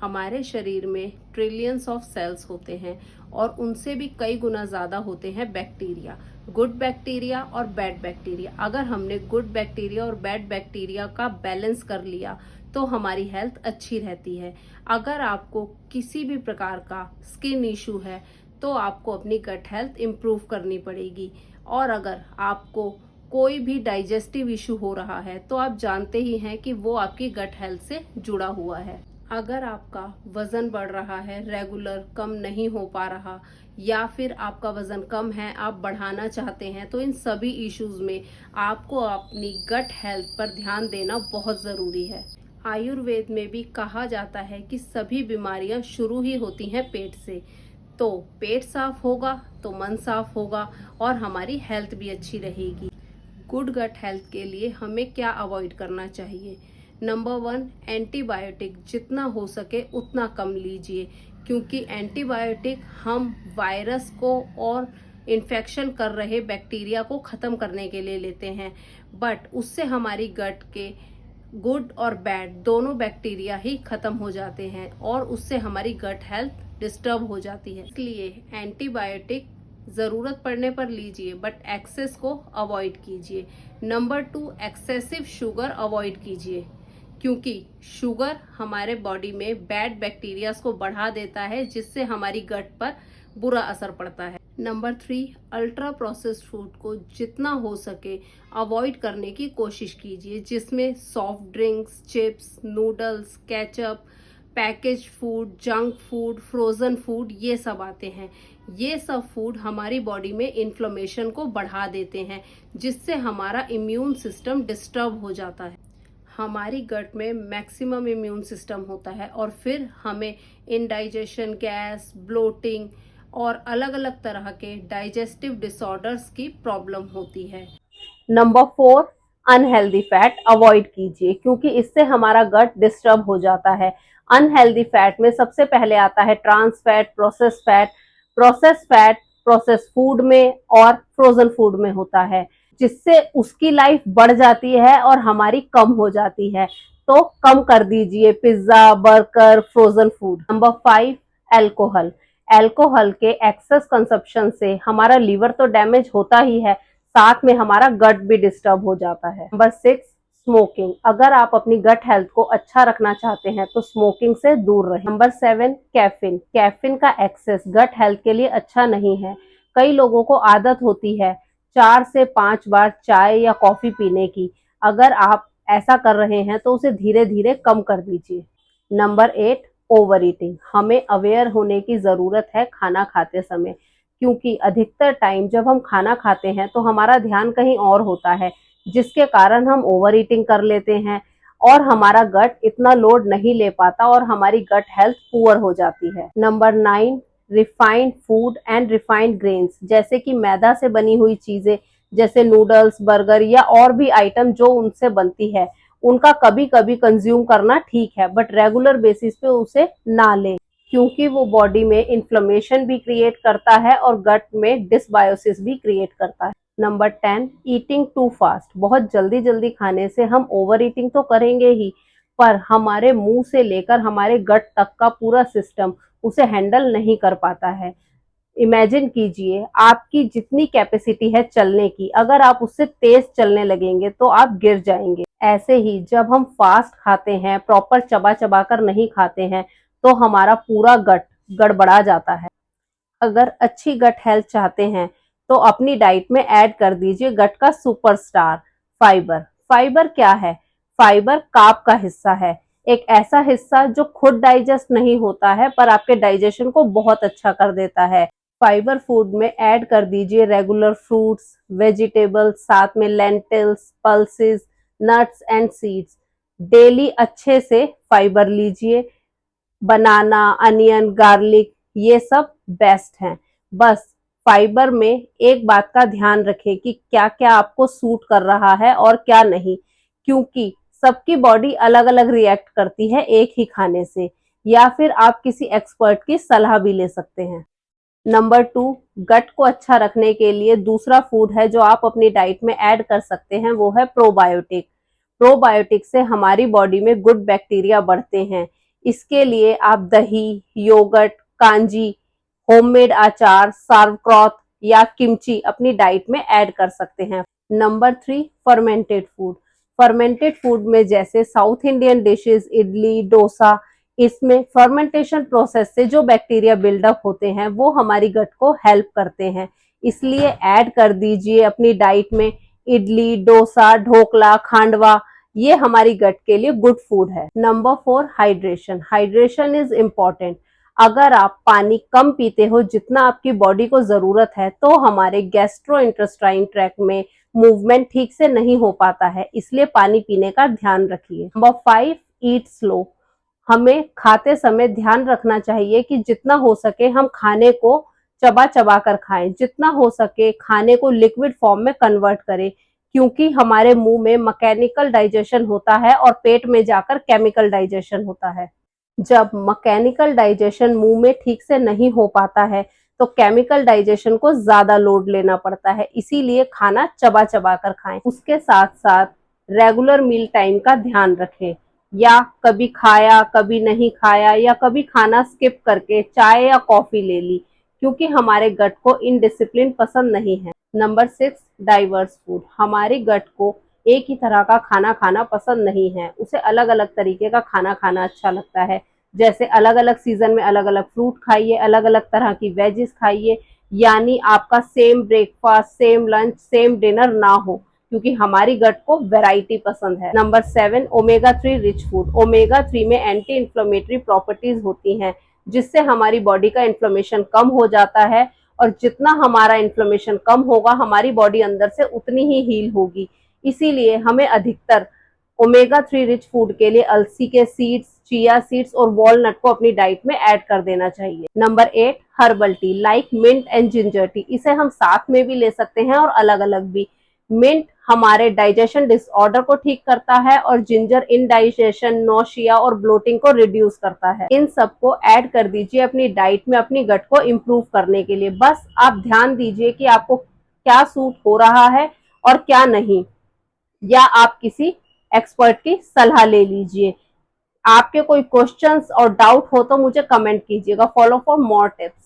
हमारे शरीर में ट्रिलियंस ऑफ सेल्स होते हैं और उनसे भी कई गुना ज़्यादा होते हैं बैक्टीरिया, गुड बैक्टीरिया और बैड बैक्टीरिया। अगर हमने गुड बैक्टीरिया और बैड बैक्टीरिया का बैलेंस कर लिया तो हमारी हेल्थ अच्छी रहती है। अगर आपको किसी भी प्रकार का स्किन इशू है तो आपको अपनी गट हेल्थ इम्प्रूव करनी पड़ेगी। और अगर आपको कोई भी डाइजेस्टिव इशू हो रहा है तो आप जानते ही हैं कि वो आपकी गट हेल्थ से जुड़ा हुआ है। अगर आपका वजन बढ़ रहा है, रेगुलर कम नहीं हो पा रहा, या फिर आपका वजन कम है, आप बढ़ाना चाहते हैं, तो इन सभी इश्यूज में आपको अपनी गट हेल्थ पर ध्यान देना बहुत ज़रूरी है। आयुर्वेद में भी कहा जाता है कि सभी बीमारियां शुरू ही होती हैं पेट से। तो पेट साफ होगा तो मन साफ होगा और हमारी हेल्थ भी अच्छी रहेगी। गुड गट हेल्थ के लिए हमें क्या अवॉइड करना चाहिए? नंबर 1, एंटीबायोटिक जितना हो सके उतना कम लीजिए, क्योंकि एंटीबायोटिक हम वायरस को और इन्फेक्शन कर रहे बैक्टीरिया को ख़त्म करने के लिए लेते हैं, बट उससे हमारी गट के गुड और बैड दोनों बैक्टीरिया ही ख़त्म हो जाते हैं और उससे हमारी गट हेल्थ डिस्टर्ब हो जाती है। इसलिए एंटीबायोटिक ज़रूरत पड़ने पर लीजिए, बट एक्सेस को अवॉइड कीजिए। नंबर 2, एक्सेसिव शुगर अवॉइड कीजिए, क्योंकि शुगर हमारे बॉडी में बैड बैक्टीरियाज को बढ़ा देता है, जिससे हमारी गट पर बुरा असर पड़ता है। नंबर 3, अल्ट्रा प्रोसेस्ड फूड को जितना हो सके अवॉइड करने की कोशिश कीजिए, जिसमें soft drinks, chips, noodles, ketchup, package food, junk food, frozen food, ये सब आते हैं। ये सब फूड हमारी बॉडी में इन्फ्लेमेशन को बढ़ा देते हैं, जिससे हमारा इम्यून सिस्टम डिस्टर्ब हो जाता है। हमारी गट में मैक्सिमम इम्यून सिस्टम होता है और फिर हमें इनडाइजेशन, गैस, ब्लोटिंग और अलग अलग तरह के डाइजेस्टिव डिसऑर्डर्स की प्रॉब्लम होती है। नंबर 4, अनहेल्दी फैट अवॉइड कीजिए, क्योंकि इससे हमारा गट डिस्टर्ब हो जाता है। अनहेल्दी फैट में सबसे पहले आता है trans fat, process fat process food में और फ्रोजन फूड में होता है, जिससे उसकी लाइफ बढ़ जाती है और हमारी कम हो जाती है। तो कम कर दीजिए pizza, burger, frozen food. Number 5, alcohol. Alcohol के एक्सेस कंजप्शन से हमारा लीवर तो डैमेज होता ही है, साथ में हमारा गट भी डिस्टर्ब हो जाता है। Number 6, smoking. अगर आप अपनी गट हेल्थ को अच्छा रखना चाहते हैं तो स्मोकिंग से दूर रहें। Number 7, caffeine. कैफीन का एक्सेस गट हेल्थ के लिए अच्छा नहीं है। कई लोगों को आदत होती है 4 से 5 बार चाय या कॉफी पीने की। अगर आप ऐसा कर रहे हैं तो उसे धीरे धीरे कम कर दीजिए। Number 8, over eating. हमें अवेयर होने की ज़रूरत है खाना खाते समय, क्योंकि अधिकतर टाइम जब हम खाना खाते हैं तो हमारा ध्यान कहीं और होता है, जिसके कारण हम ओवर ईटिंग कर लेते हैं और हमारा गट इतना लोड नहीं ले पाता और हमारी गट हेल्थ पुअर हो जाती है। Number 9, refined food and refined grains, जैसे कि मैदा से बनी हुई चीजें जैसे नूडल्स, बर्गर या और भी आइटम जो उनसे बनती है, उनका कभी कभी कंज्यूम करना ठीक है, बट रेगुलर बेसिस पे उसे ना लें, क्योंकि वो बॉडी में इन्फ्लेमेशन भी क्रिएट करता है और गट में डिसबायोसिस भी क्रिएट करता है। Number 10, eating too fast. बहुत जल्दी जल्दी खाने से हम ओवर ईटिंग तो करेंगे ही, पर हमारे मुंह से लेकर हमारे गट तक का पूरा सिस्टम उसे हैंडल नहीं कर पाता है। इमेजिन कीजिए, आपकी जितनी कैपेसिटी है चलने की, अगर आप उससे तेज चलने लगेंगे तो आप गिर जाएंगे। ऐसे ही जब हम फास्ट खाते हैं, प्रॉपर चबा चबा कर नहीं खाते हैं, तो हमारा पूरा गट गड़बड़ा जाता है। अगर अच्छी गट हेल्थ चाहते हैं तो अपनी डाइट में ऐड कर दीजिए गट का सुपरस्टार, फाइबर। फाइबर क्या है? फाइबर कार्ब का हिस्सा है, एक ऐसा हिस्सा जो खुद डाइजेस्ट नहीं होता है पर आपके डाइजेशन को बहुत अच्छा कर देता है। फाइबर फूड में ऐड कर दीजिए रेगुलर फ्रूट्स, वेजिटेबल्स, साथ में lentils, pulses, nuts and seeds. Daily अच्छे से फाइबर लीजिए। बनाना, अनियन, गार्लिक, ये सब बेस्ट हैं। बस फाइबर में एक बात का ध्यान रखें कि क्या क्या आपको सूट कर रहा है और क्या नहीं, क्योंकि सबकी बॉडी अलग अलग रिएक्ट करती है एक ही खाने से, या फिर आप किसी एक्सपर्ट की सलाह भी ले सकते हैं। नंबर 2, गट को अच्छा रखने के लिए दूसरा फूड है जो आप अपनी डाइट में ऐड कर सकते हैं, वो है प्रोबायोटिक। प्रोबायोटिक से हमारी बॉडी में गुड बैक्टीरिया बढ़ते हैं। इसके लिए आप दही, योगर्ट, कांजी, होममेड अचार, sauerkraut या किमची अपनी डाइट में ऐड कर सकते हैं। Number 3, fermented food. Fermented food में जैसे south Indian dishes, idli, dosa, इसमें फर्मेंटेशन प्रोसेस से जो बैक्टीरिया बिल्डअप होते हैं वो हमारी गट को हेल्प करते हैं, इसलिए ऐड कर दीजिए अपनी डाइट में। इडली, डोसा, ढोकला, खांडवा, ये हमारी गट के लिए गुड फूड है। Number 4, hydration. Hydration is important. अगर आप पानी कम पीते हो जितना आपकी बॉडी को जरूरत है तो हमारे गैस्ट्रो इंटेस्टाइन ट्रैक्ट में मूवमेंट ठीक से नहीं हो पाता है, इसलिए पानी पीने का ध्यान रखिए। नंबर 5, ईट स्लो। हमें खाते समय ध्यान रखना चाहिए कि जितना हो सके हम खाने को चबा चबा कर खाएं, जितना हो सके खाने को लिक्विड फॉर्म में कन्वर्ट करें, क्योंकि हमारे मुंह में मैकेनिकल डाइजेशन होता है और पेट में जाकर केमिकल डाइजेशन होता है। जब मैकेनिकल डाइजेशन मुंह में ठीक से नहीं हो पाता है तो केमिकल डाइजेशन को ज्यादा लोड लेना पड़ता है, इसीलिए खाना चबा चबा कर खाएं। उसके साथ साथ रेगुलर मील टाइम का ध्यान रखें, या कभी खाया कभी नहीं खाया, या कभी खाना स्किप करके चाय या कॉफी ले ली, क्योंकि हमारे गट को इनडिसिप्लिन पसंद नहीं है। Number 6, diverse food. हमारे गट को एक ही तरह का खाना खाना पसंद नहीं है, उसे अलग अलग तरीके का खाना खाना अच्छा लगता है। जैसे अलग अलग सीजन में अलग अलग फ्रूट खाइए, अलग अलग तरह की वेजिस खाइए, यानी आपका same breakfast, same lunch, same dinner ना हो, क्योंकि हमारी गट को वैरायटी पसंद है। Number 7, omega 3 rich food. Omega 3 में एंटी इंफ्लेमेटरी प्रॉपर्टीज होती हैं, जिससे हमारी बॉडी का इन्फ्लेमेशन कम हो जाता है, और जितना हमारा इन्फ्लेमेशन कम होगा हमारी बॉडी अंदर से उतनी ही हील होगी। इसीलिए हमें अधिकतर ओमेगा 3 रिच फूड के लिए अलसी के सीड्स, चिया सीड्स और वॉलनट को अपनी डाइट में ऐड कर देना चाहिए। Number 8, herbal tea like mint and ginger tea. इसे हम साथ में भी ले सकते हैं और अलग अलग भी। मिंट हमारे डाइजेशन डिसऑर्डर को ठीक करता है और जिंजर इनडाइजेशन, नोशिया और ब्लोटिंग को रिड्यूस करता है। इन सबको ऐड कर दीजिए अपनी डाइट में अपनी गट को इम्प्रूव करने के लिए। बस आप ध्यान दीजिए कि आपको क्या सूट हो रहा है और क्या नहीं, या आप किसी एक्सपर्ट की सलाह ले लीजिए। आपके कोई क्वेश्चंस और डाउट हो तो मुझे कमेंट कीजिएगा। Follow for more tips.